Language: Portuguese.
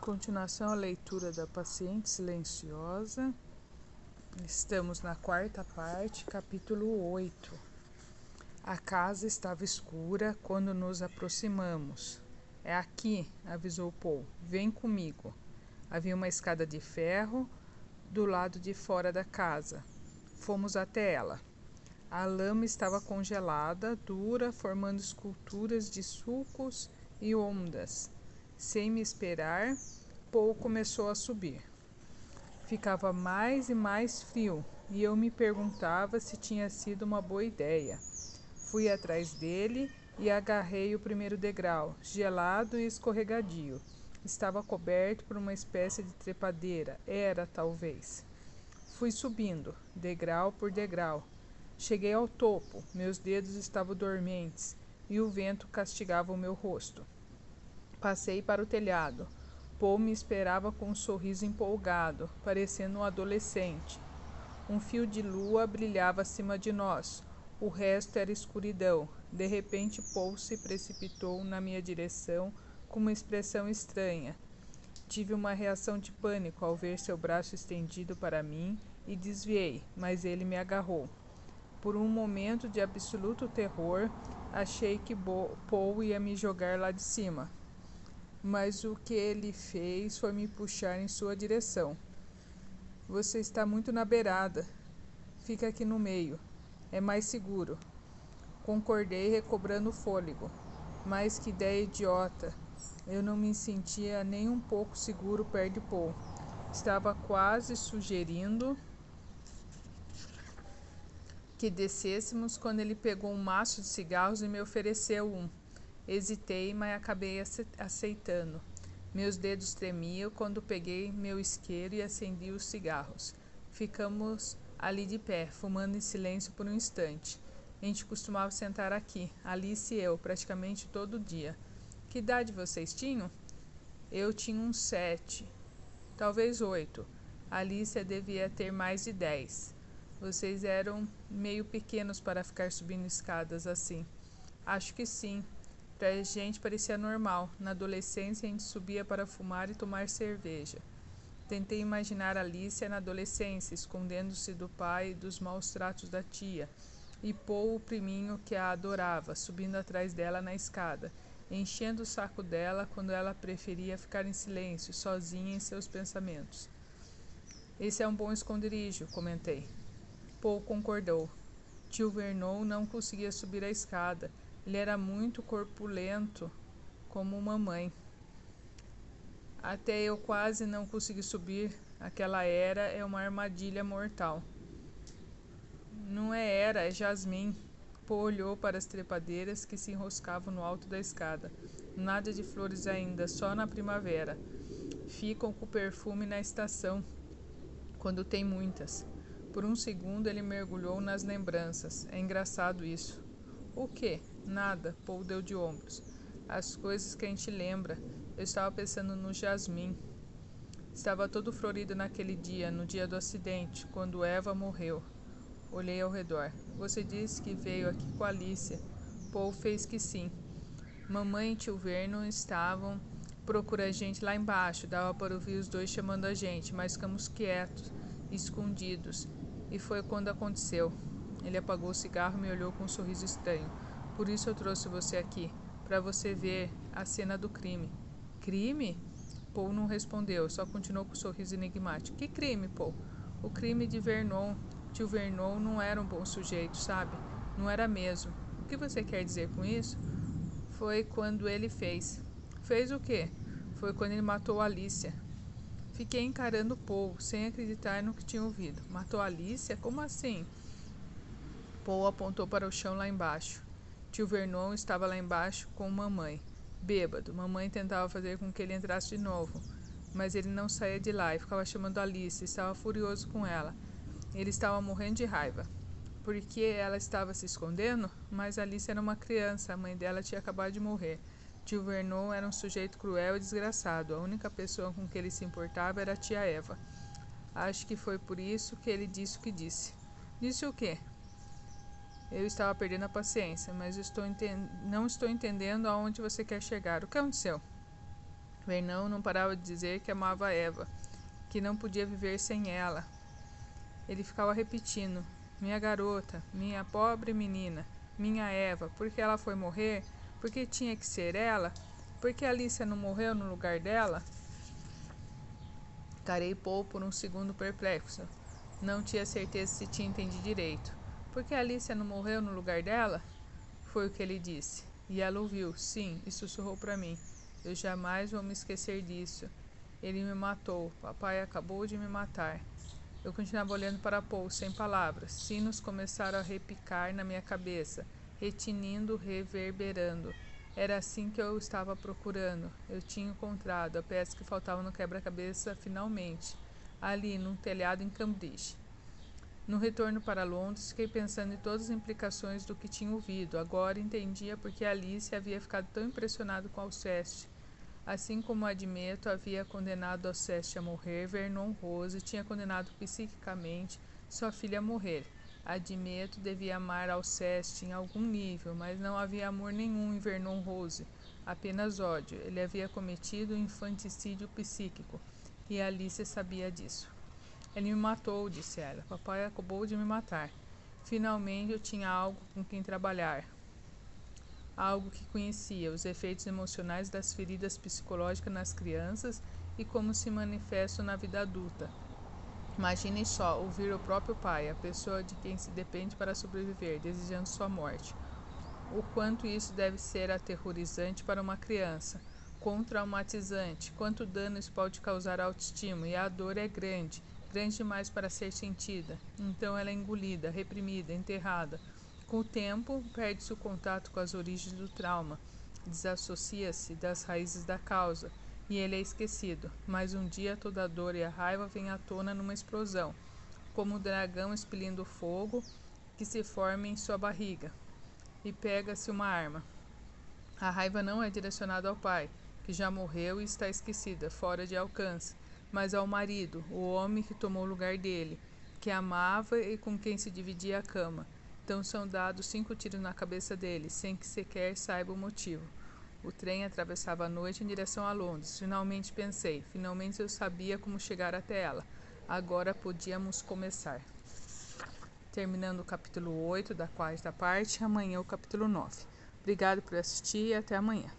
Continuação à leitura da Paciente Silenciosa. Estamos na quarta parte, capítulo 8. A casa estava escura quando nos aproximamos. É aqui, avisou Paul. Vem comigo. Havia uma escada de ferro do lado de fora da casa. Fomos até ela. A lama estava congelada, dura, formando esculturas de sulcos e ondas. Sem me esperar, Paul começou a subir. Ficava mais e mais frio, e eu me perguntava se tinha sido uma boa ideia. Fui atrás dele e agarrei o primeiro degrau, gelado e escorregadio. Estava coberto por uma espécie de trepadeira, talvez. Fui subindo, degrau por degrau. Cheguei ao topo, meus dedos estavam dormentes, e o vento castigava o meu rosto. Passei para o telhado. Paul me esperava com um sorriso empolgado, parecendo um adolescente. Um fio de lua brilhava acima de nós. O resto era escuridão. De repente, Paul se precipitou na minha direção com uma expressão estranha. Tive uma reação de pânico ao ver seu braço estendido para mim e desviei, mas ele me agarrou. Por um momento de absoluto terror, achei que Paul ia me jogar lá de cima. Mas o que ele fez foi me puxar em sua direção. Você está muito na beirada. Fica aqui no meio. É mais seguro. Concordei, recobrando o fôlego. Mas que ideia idiota. Eu não me sentia nem um pouco seguro perto de Paul. Estava quase sugerindo que descêssemos quando ele pegou um maço de cigarros e me ofereceu um. Hesitei, mas acabei aceitando. Meus dedos tremiam quando peguei meu isqueiro e acendi os cigarros. Ficamos ali de pé, fumando em silêncio por um instante. A gente costumava sentar aqui, Alice e eu, praticamente todo dia. Que idade vocês tinham? Eu tinha uns 7, talvez 8. Alice devia ter mais de 10. Vocês eram meio pequenos para ficar subindo escadas assim. Acho que sim. Pra gente parecia normal. Na adolescência a gente subia para fumar e tomar cerveja. Tentei imaginar Alicia na adolescência, escondendo-se do pai e dos maus tratos da tia, e Paul, o priminho que a adorava, subindo atrás dela na escada, enchendo o saco dela quando ela preferia ficar em silêncio, sozinha em seus pensamentos. Esse é um bom esconderijo, comentei. Paul concordou. Tio Vernon não conseguia subir a escada. Ele era muito corpulento, como mamãe. Até eu quase não consegui subir. Aquela é uma armadilha mortal. Não é Jasmine. Paul olhou para as trepadeiras que se enroscavam no alto da escada. Nada de flores ainda, só na primavera. Ficam com perfume na estação, quando tem muitas. Por um segundo ele mergulhou nas lembranças. É engraçado isso. O quê? Nada, Paul deu de ombros. As coisas que a gente lembra. Eu estava pensando no jasmim. Estava todo florido naquele dia, no dia do acidente, quando Eva morreu. Olhei ao redor. Você disse que veio aqui com Alicia. Paul fez que sim. Mamãe e tio Vernon estavam procurando a gente lá embaixo. Dava para ouvir os dois chamando a gente, mas ficamos quietos, escondidos. E foi quando aconteceu. Ele apagou o cigarro e me olhou com um sorriso estranho. Por isso eu trouxe você aqui, para você ver a cena do crime. Crime? Paul não respondeu, só continuou com um sorriso enigmático. Que crime, Paul? O crime de Vernon. Tio Vernon não era um bom sujeito, sabe? Não era mesmo. O que você quer dizer com isso? Foi quando ele fez. Fez o quê? Foi quando ele matou a Alicia. Fiquei encarando Paul, sem acreditar no que tinha ouvido. Matou a Alicia? Como assim? Paul apontou para o chão lá embaixo. Tio Vernon estava lá embaixo com mamãe. Bêbado. Mamãe tentava fazer com que ele entrasse de novo, mas ele não saía de lá e ficava chamando Alice. Estava furioso com ela. Ele estava morrendo de raiva. Porque ela estava se escondendo? Mas Alice era uma criança. A mãe dela tinha acabado de morrer. Tio Vernon era um sujeito cruel e desgraçado. A única pessoa com que ele se importava era a tia Eva. Acho que foi por isso que ele disse o que disse. Disse o quê? Eu estava perdendo a paciência, mas não estou entendendo aonde você quer chegar. O que aconteceu? Vernon não parava de dizer que amava Eva, que não podia viver sem ela. Ele ficava repetindo: minha garota, minha pobre menina, minha Eva, por que ela foi morrer? Por que tinha que ser ela? Por que Alicia não morreu no lugar dela? Carey Paul por um segundo perplexo. Não tinha certeza se tinha entendido direito. Por que Alicia não morreu no lugar dela? Foi o que ele disse. E ela ouviu, sim, e sussurrou para mim. Eu jamais vou me esquecer disso. Ele me matou. Papai acabou de me matar. Eu continuava olhando para Paul, sem palavras. Sinos começaram a repicar na minha cabeça, retinindo, reverberando. Era assim que eu estava procurando. Eu tinha encontrado a peça que faltava no quebra-cabeça finalmente, ali, num telhado em Cambridge. No retorno para Londres, fiquei pensando em todas as implicações do que tinha ouvido. Agora entendia por que Alice havia ficado tão impressionado com Alceste. Assim como Admeto havia condenado Alceste a morrer, Vernon Rose tinha condenado psiquicamente sua filha a morrer. Admeto devia amar Alceste em algum nível, mas não havia amor nenhum em Vernon Rose, apenas ódio. Ele havia cometido um infanticídio psíquico, e Alice sabia disso. Ele me matou, disse ela. Papai acabou de me matar. Finalmente eu tinha algo com quem trabalhar. Algo que conhecia, os efeitos emocionais das feridas psicológicas nas crianças e como se manifestam na vida adulta. Imaginem só ouvir o próprio pai, a pessoa de quem se depende para sobreviver, desejando sua morte. O quanto isso deve ser aterrorizante para uma criança, quão traumatizante, quanto dano isso pode causar à autoestima, e a dor é grande, grande demais para ser sentida. Então ela é engolida, reprimida, enterrada. Com o tempo, perde-se o contato com as origens do trauma, desassocia-se das raízes da causa, e ele é esquecido. Mas um dia toda a dor e a raiva vêm à tona numa explosão, como um dragão expelindo fogo que se forma em sua barriga, e pega-se uma arma. A raiva não é direcionada ao pai, que já morreu e está esquecida, fora de alcance, mas ao marido, o homem que tomou o lugar dele, que amava e com quem se dividia a cama. Então são dados 5 tiros na cabeça dele, sem que sequer saiba o motivo. O trem atravessava a noite em direção a Londres. Finalmente pensei, finalmente eu sabia como chegar até ela. Agora podíamos começar. Terminando o capítulo 8 da quarta parte, amanhã o capítulo 9. Obrigado por assistir e até amanhã.